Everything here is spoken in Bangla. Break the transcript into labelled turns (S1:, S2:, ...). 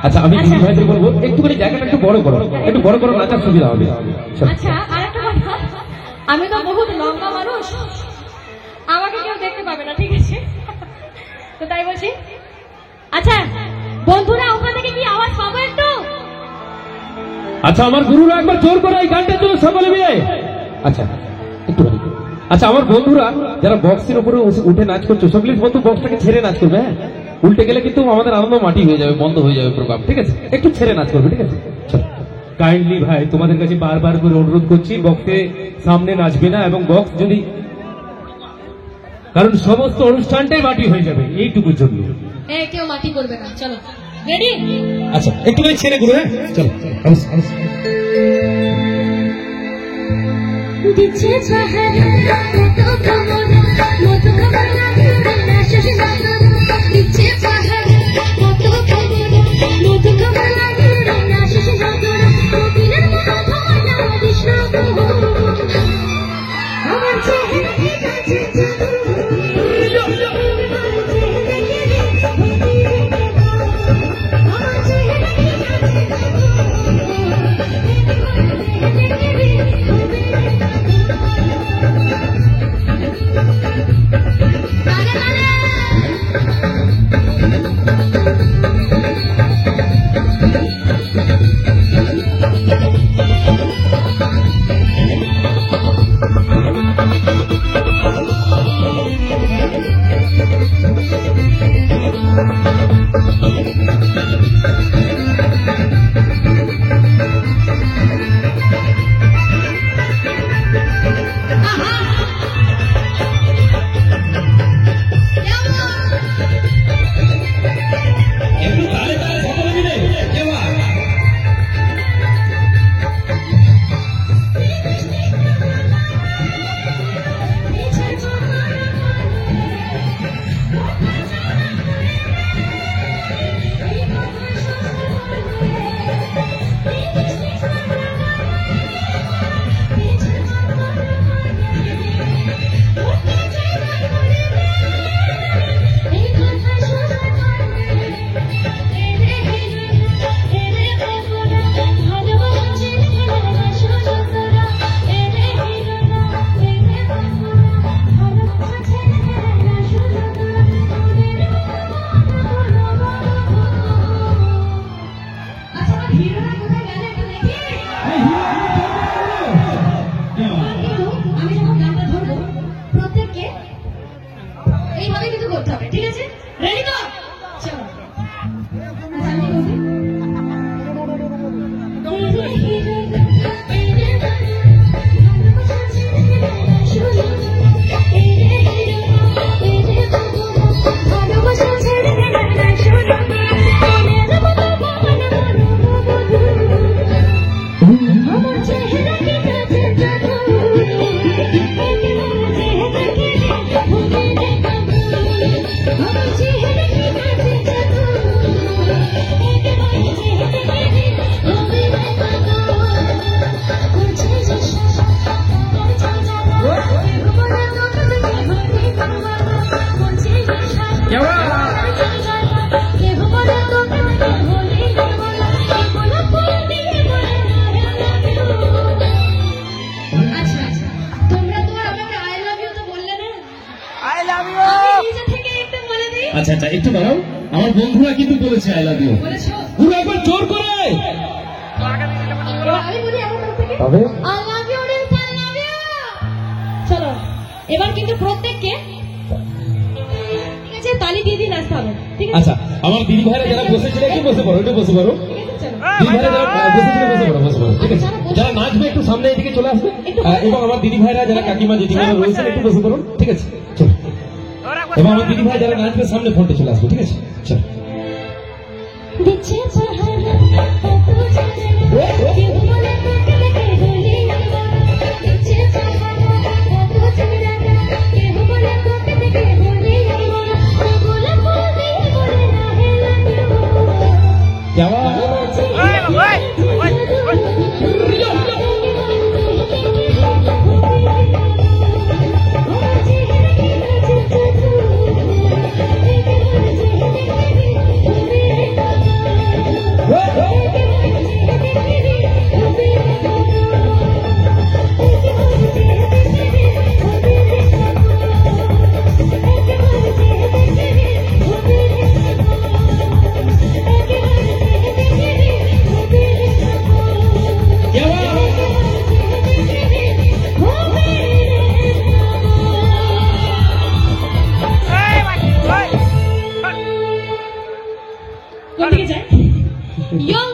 S1: আচ্ছা আমি দিদি ভাইদের বলবো একটুখানি জায়গাটা একটু বড় করো নাচার সুবিধা হবে।
S2: আচ্ছা আরেকটা কথা, আমি তো বহুত লম্বা মানুষ, আমাকে কেউ দেখতে পাবে না, ঠিক আছে? তো তাই বলছি। আচ্ছা বন্ধুরা ওখান থেকে কি আওয়াজ পাবো একটু?
S1: আচ্ছা আমার গুরুরা একবার জোর করে এই গানটার জন্য সকলে মিলে। আচ্ছা একটু আচ্ছা আমার বন্ধুরা যারা বক্সের উপরে উঠে নাচ করছো সকলে বন্ধু বক্সটাকে ছেড়ে নাচ করবে। হ্যাঁ, উল্টে গেলে কিন্তু আমাদের আনন্দ মাটি হয়ে যাবে, বন্ধ হয়ে যাবে প্রোগ্রাম, ঠিক আছে? একটু ছেড়ে নাচ করবে, ঠিক আছে?
S3: কাইন্ডলি ভাই তোমাদের কাছে বারবার করে অনুরোধ করছি বক্সে সামনে নাচবে না, এবং বক্স যদি, কারণ সমস্ত অনুষ্ঠানটাই মাটি হয়ে যাবে এইটুকুর জন্য।
S2: কেউ মাটি করবে না, চলো রেডি?
S1: আচ্ছা একটুখানি ছেড়ে গুলো। হ্যাঁ চলো।
S2: দিচ্ছে পাহাড় কত খবর মধু খবর লাগে না শেষ না দিচ্ছে পাহাড় কত খবর মধু খবর লাগে না শেষ না দিনের মতো ধরা কৃষ্ণ আমার চেহারা কাছে
S1: আচ্ছা আচ্ছা একটু দাঁড়াও, আমার বন্ধুরা কিন্তু বলেছে আই লাভ ইউ।
S2: বলেছো?
S1: পুরো একবার জোর করে।
S2: এবার আমি বলি আমার তরফ থেকে
S1: তবে
S2: I love you, Rinz, I love you. চলো এবার কিন্তু প্রত্যেককে ঠিক আছে তালি দিয়ে দিয়ে নাচতে হবে, ঠিক আছে?
S1: আচ্ছা আমার দিদি ভাইরা যারা বসেছিল একটু বসে পড়ো, একটু বসে পড়ো।
S2: ঠিক আছে, চলো।
S1: দিদি ভাইরা যারা বসেছিল বসে পড়ো, বসে পড়ো, ঠিক আছে? যারা নাচবে একটু সামনে এদিকে চলে আসবে, এবং আমার দিদি ভাইরা যারা কাকিমা জেঠিমারা রয়েছেন একটু বসে পড়ুন, ঠিক আছে? চলো। এবং আমার দিদি ভাই যারা নাচবে সামনে ফ্রন্টে চলে আসবে, ঠিক আছে? চলো।
S2: দিচ্ছে পাহাড় কত ঝাড় কেউ বলে তোকে দেখে বলি দিচ্ছে পাহাড় কত ঝাড় কেউ বলে তোকে দেখে বলি বলে বলি বলে না হে
S1: যাওয়া
S2: কোন দিকে যায়? ইয়ং